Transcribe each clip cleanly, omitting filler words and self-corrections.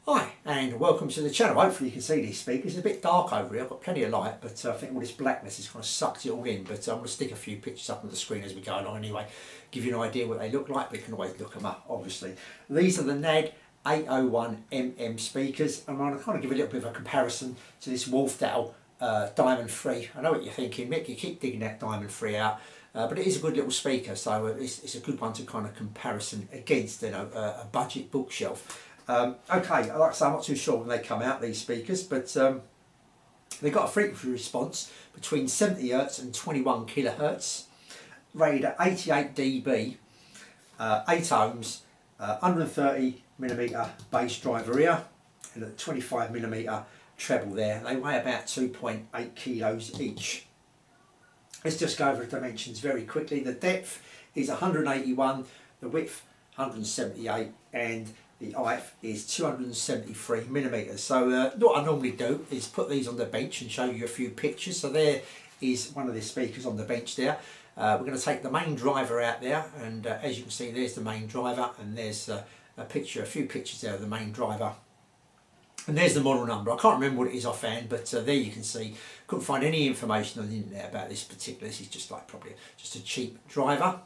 Hi and welcome to the channel. Hopefully you can see these speakers. It's a bit dark over here, I've got plenty of light, but I think all this blackness has kind of sucked it all in. But I'm going to stick a few pictures up on the screen as we go along anyway, give you an idea what they look like, but you can always look them up obviously. These are the NAD 801MM speakers, and I'm going to kind of give a little bit of a comparison to this Wharfedale Diamond 3. I know what you're thinking, Mick, you keep digging that Diamond 3 out. But it is a good little speaker, so it's a good one to kind of comparison against, you know, a budget bookshelf. Okay, like I say, I'm not too sure when they come out, these speakers, but they've got a frequency response between 70 Hz and 21 kHz, rated at 88 dB, 8 ohms, 130mm bass driver here, and a 25mm treble there. They weigh about 2.8 kilos each. Let's just go over the dimensions very quickly. The depth is 181, the width 178, and the height is 273mm. So what I normally do is put these on the bench and show you a few pictures. So there is one of the speakers on the bench there. We're going to take the main driver out there, and as you can see, there's the main driver, and there's a few pictures there of the main driver. And there's the model number. I can't remember what it is offhand, but there you can see. Couldn't find any information on the internet about this particular. This is just like probably just a cheap driver.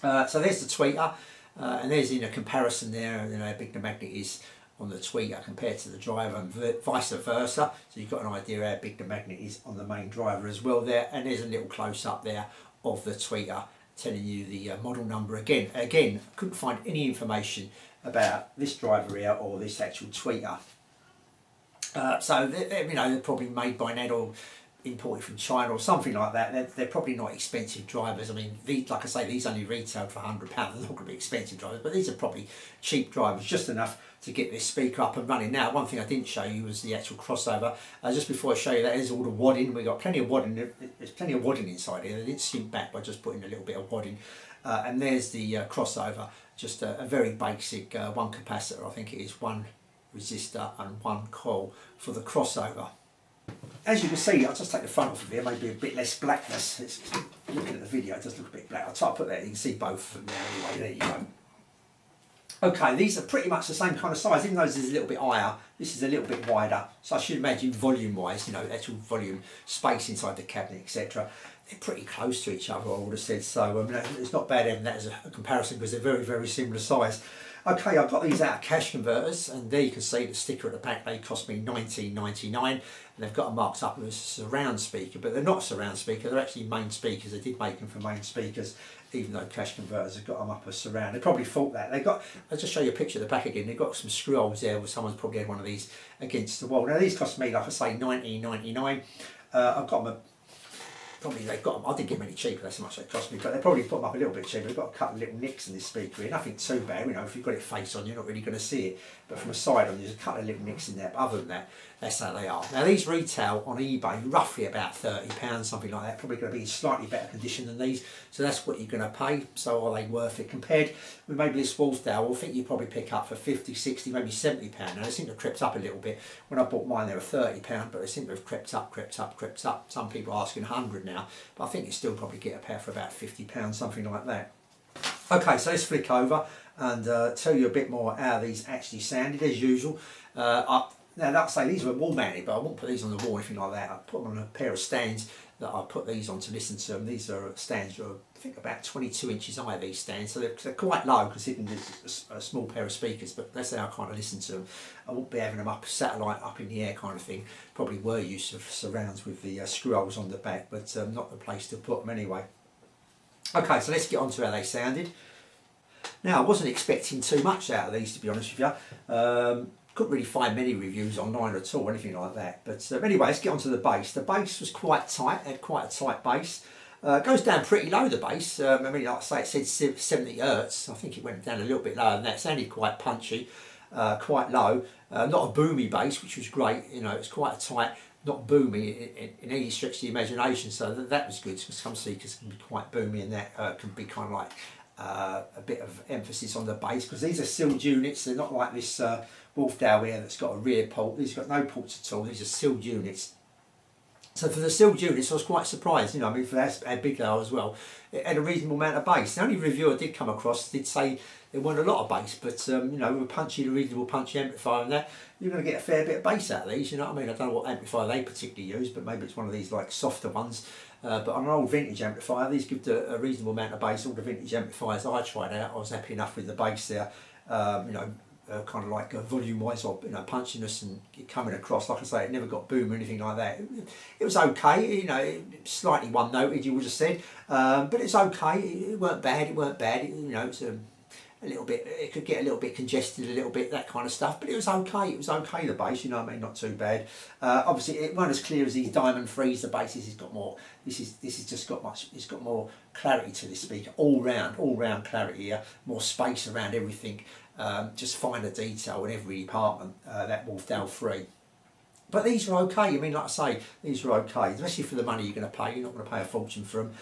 So there's the tweeter, and there's in a comparison there, you know, how big the magnet is on the tweeter compared to the driver, and vice versa. So you've got an idea how big the magnet is on the main driver as well there. And there's a little close up there of the tweeter, telling you the model number again. Again, couldn't find any information about this driver here or this actual tweeter. So you know, they're probably made by NAD or imported from China or something like that. They're probably not expensive drivers. I mean, these, like I say, these only retailed for £100. They're not going to be expensive drivers, but these are probably cheap drivers, just enough to get this speaker up and running. Now, one thing I didn't show you was the actual crossover. Just before I show you that, is all the wadding. We've got plenty of wadding. There's plenty of wadding inside here. They didn't sink back by just putting a little bit of wadding. And there's the crossover. Just a very basic one capacitor, I think it is, one resistor and one coil for the crossover. As you can see, I'll just take the front off of here, maybe a bit less blackness. Looking at the video, it does look a bit black. I'll try to put that, you can see both of them there anyway, there you go. Okay, these are pretty much the same kind of size, even though this is a little bit higher, this is a little bit wider. So I should imagine volume-wise, you know, actual volume, space inside the cabinet, etc. They're pretty close to each other, I would have said. So it's not bad having that as a comparison, because they're very, very similar size. Okay, I've got these out of cash converters, and there you can see the sticker at the back. They cost me $19.99, and they've got them marked up as a surround speaker, but they're not surround speaker, they're actually main speakers. They did make them for main speakers, even though cash converters have got them up as surround. They probably thought that. They've got, I'll just show you a picture of the back again, they've got some screw holes there where someone's probably had one of these against the wall. Now these cost me, like I say, $19.99. I've got them probably, they've got them, I didn't get them any cheaper, that's how much they cost me, but they probably put them up a little bit cheaper. They've got a couple of little nicks in this speaker here, nothing too bad, you know, if you've got it face on, you're not really going to see it, but from a side on, there's a couple of little nicks in there, but other than that, that's how they are. Now these retail on eBay roughly about £30, something like that, probably going to be in slightly better condition than these, so that's what you're going to pay. So are they worth it? Compared with maybe this Wharfedale, I think you probably pick up for 50, 60, maybe £70. Now they seem to have crept up a little bit. When I bought mine they were £30, but they seem to have crept up. Some people are asking 100 now, but I think you still probably get a pair for about £50, something like that. Okay, so let's flick over and tell you a bit more how these actually sounded as usual. Now, like I say, these were wall mounted, but I won't put these on the wall or anything like that. I put them on a pair of stands that I put these on to listen to them. These are stands that are, I think, about 22 inches high, these stands, so they're quite low considering there's a small pair of speakers, but that's how I kind of listen to them. I won't be having them up satellite, up in the air kind of thing. Probably were used to surrounds with the screw holes on the back, but not the place to put them anyway. Okay, so let's get on to how they sounded. Now, I wasn't expecting too much out of these, to be honest with you. Couldn't really find many reviews online at all, anything like that. But anyway, let's get on to the bass. The bass was quite tight, had quite a tight bass. Goes down pretty low, the bass. I mean, like I say, it said 70 Hz. I think it went down a little bit lower than that. It sounded quite punchy, quite low. Not a boomy bass, which was great. You know, it's quite a tight, not boomy in any stretch of the imagination. So that was good, because some speakers can be quite boomy, and that can be kind of like a bit of emphasis on the bass, because these are sealed units. They're not like this Wharfedale here that's got a rear port. These have got no ports at all. These are sealed units, So for the sealed units, I was quite surprised, you know, I mean, for how big they are as well. It had a reasonable amount of bass. The only review I did come across did say there weren't a lot of bass, but, you know, with a reasonable punchy amplifier and that, you're going to get a fair bit of bass out of these, you know what I mean? I don't know what amplifier they particularly use, but maybe it's one of these, like, softer ones. But on an old vintage amplifier, these give a reasonable amount of bass. All the vintage amplifiers I tried out, I was happy enough with the bass there, you know, kind of like volume-wise, or you know, punchiness and coming across. Like I say, it never got boom or anything like that. It was okay, you know, slightly one-noted, you would have said, but it's okay. It weren't bad. It weren't bad. You know, it's a little bit. It could get a little bit congested, a little bit that kind of stuff. But it was okay. It was okay. The bass, you know what I mean, not too bad. Obviously, it weren't as clear as these Diamond Threes. The bass has got more. This is just got much. It's got more clarity to this speaker. All round clarity here. More space around everything. Just finer detail in every department, that Wharfedale 3. But these are okay. I mean, like I say, these are okay, especially for the money you're going to pay. You're not going to pay a fortune for them.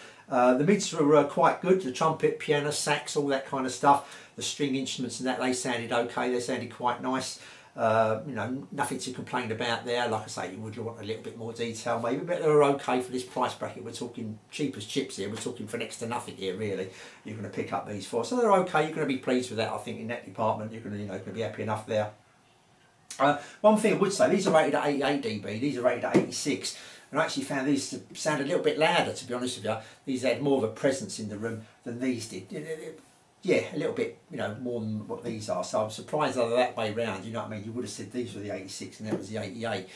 The mids were quite good. The trumpet, piano, sax, all that kind of stuff. The string instruments and that, they sounded okay. They sounded quite nice. You know, nothing to complain about there. Like I say, you would want a little bit more detail maybe, but they were okay for this price bracket. We're talking cheap as chips here. We're talking for next to nothing here, really. You're going to pick up these for, so they're okay. You're going to be pleased with that, I think, in that department. You're going to, you know, going to be happy enough there. One thing I would say, these are rated at 88 dB. These are rated at 86. And I actually found these to sound a little bit louder, to be honest with you. These had more of a presence in the room than these did. Yeah, a little bit, you know, more than what these are. So I'm surprised they're that way round. You know what I mean? You would have said these were the 86 and that was the 88.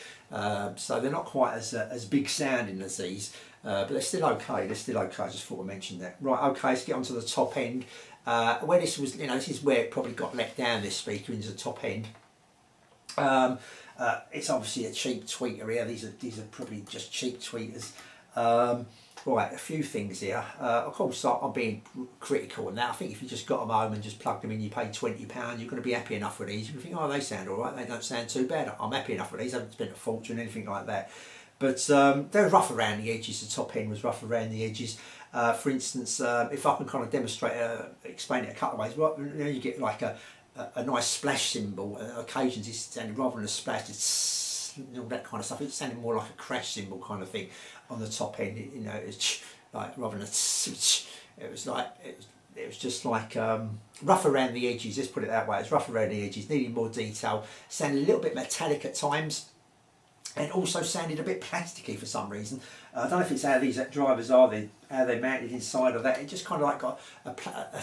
So they're not quite as big sounding as these, but they're still okay. They're still okay. I just thought I mentioned that. Right, okay. Let's get on to the top end. Where this was, you know, this is where it probably got let down. This speaker into the top end. It's obviously a cheap tweeter here. These are probably just cheap tweeters. Right, a few things here. Of course, I'm being critical on that. I think if you just got them home and just plugged them in, you paid £20, you're going to be happy enough with these. You can think, oh, they sound all right. They don't sound too bad. I'm happy enough with these. I haven't spent a fortune, anything like that. But they're rough around the edges. The top end was rough around the edges. For instance, if I can kind of demonstrate, explain it a couple of ways. Well, you know, you get like a nice splash cymbal. Occasions it's sounding rather than a splash, it's all that kind of stuff. It's sounding more like a crash cymbal kind of thing on the top end. You know, it's like rather than it was just like rough around the edges. Let's put it that way. It's rough around the edges, needing more detail. Sounded a little bit metallic at times, and also sounded a bit plasticky for some reason. I don't know if it's how these drivers are, how they're mounted inside of that. It just kind of like got a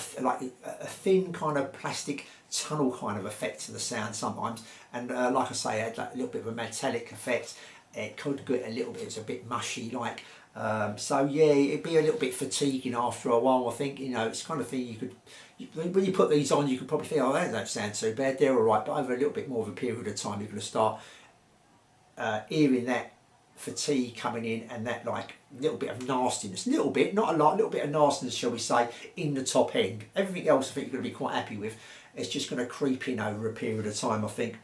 thin kind of plastic tunnel kind of effect to the sound sometimes. And like I say, it had like a little bit of a metallic effect. It could get a little bit, it's a bit mushy like. So yeah, it'd be a little bit fatiguing after a while. I think, you know, it's the kind of thing you could, when you put these on, you could probably think, oh, they don't sound too bad, they're all right. But over a little bit more of a period of time, you're going to start hearing that fatigue coming in and that like little bit of nastiness, little bit, not a lot, little bit of nastiness, shall we say, in the top end. Everything else I think you're going to be quite happy with. It's just going to creep in over a period of time, I think.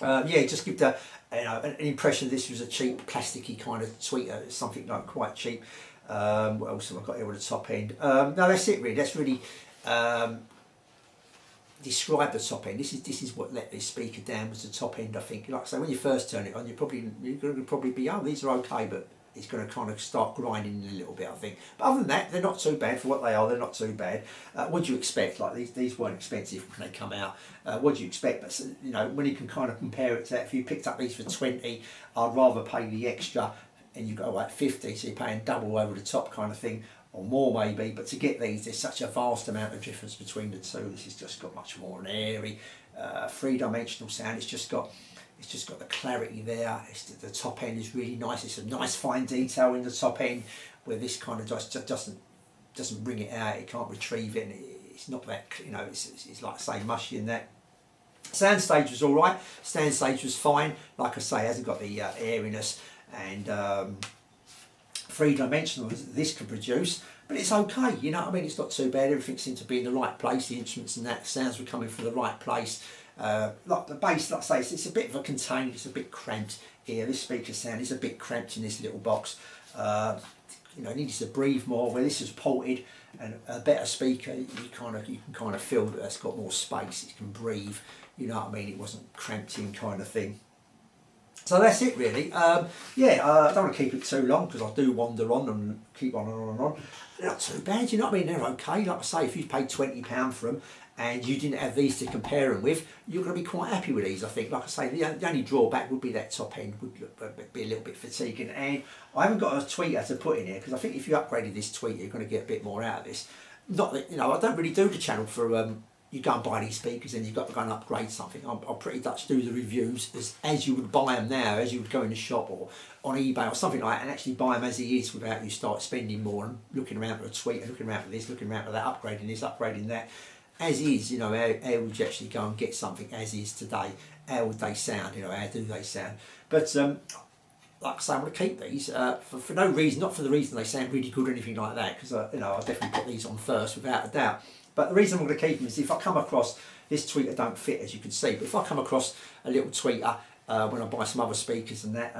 Yeah, just give the, you know, an impression this was a cheap plasticky kind of tweeter, something like quite cheap. What else have I got here with the top end? No, that's it really. That's really describe the top end. This is what let this speaker down, was the top end. I think, like I say, when you first turn it on, you're going to probably be, oh, these are okay, but it's going to kind of start grinding a little bit, I think. But other than that, they're not too bad for what they are. They're not too bad. What do you expect? Like these weren't expensive when they come out. What do you expect? But you know, when you can kind of compare it to that, if you picked up these for 20, I'd rather pay the extra, and you go like 50, so you're paying double over the top kind of thing, or more maybe. But to get these, there's such a vast amount of difference between the two. This has just got much more an airy, three-dimensional sound. It's just got the clarity there. The top end is really nice. It's a nice fine detail in the top end, where this kind of just doesn't bring it out. It can't retrieve it. And it's not that, you know, it's like say mushy in that. Sound stage was all right. Stand stage was fine. Like I say, it hasn't got the airiness and three-dimensional this can produce, but it's okay. You know what I mean? It's not too bad. Everything seemed to be in the right place. The instruments and that sounds were coming from the right place. Like the bass, like I say, it's a bit of a contained, it's a bit cramped here. This speaker sound is a bit cramped in this little box. You know, it needs to breathe more. Where this is ported and a better speaker, you can kind of feel that it's got more space. It can breathe. You know what I mean? It wasn't cramped in kind of thing. So that's it really. Yeah, I don't want to keep it too long because I do wander on and keep on and on and on. They're not too bad, you know what I mean? They're okay. Like I say, if you paid £20 for them and you didn't have these to compare them with, you're going to be quite happy with these, I think. Like I say, the only drawback would be that top end would be a little bit fatiguing. And I haven't got a tweeter to put in here because I think if you upgraded this tweeter, you're going to get a bit more out of this. Not that, you know, I don't really do the channel for you go and buy these speakers and you've got to go and upgrade something. I'm pretty much do the reviews as you would buy them now, as you would go in the shop or on eBay or something like that, and actually buy them as he is without you start spending more and looking around for a tweet, looking around for this, looking around for that, upgrading this, upgrading that. As is, you know, how would you actually go and get something as is today? How would they sound? You know, how do they sound? But like I say, I'm going to keep these for no reason, not for the reason they sound really good or anything like that, because you know, I'll definitely put these on first without a doubt. But the reason I'm going to keep them is if I come across, this tweeter don't fit as you can see, but if I come across a little tweeter when I buy some other speakers and that,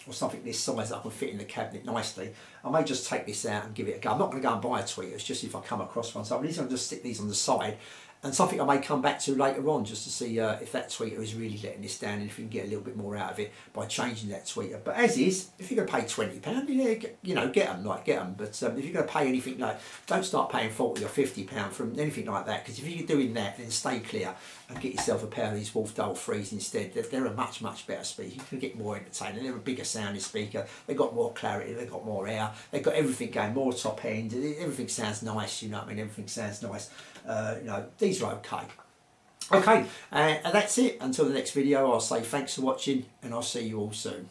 or something this size that I can fit in the cabinet nicely, I may just take this out and give it a go. I'm not going to go and buy a tweeter, it's just if I come across one. So I'm just going to stick these on the side, and something I may come back to later on just to see if that tweeter is really letting this down and if you can get a little bit more out of it by changing that tweeter. But as is, if you're going to pay £20, you know, get them. But if you're going to pay anything like, don't start paying £40 or £50 from anything like that, because if you're doing that, then stay clear and get yourself a pair of these Wharfedale 3s instead. They're a much better speaker. You can get more entertaining. They're a bigger sounding speaker. They've got more clarity. They've got more air. They've got everything going, more top end. Everything sounds nice. You know what I mean? Everything sounds nice. You know, these are okay. Okay, and that's it. Until the next video, I'll say thanks for watching and I'll see you all soon.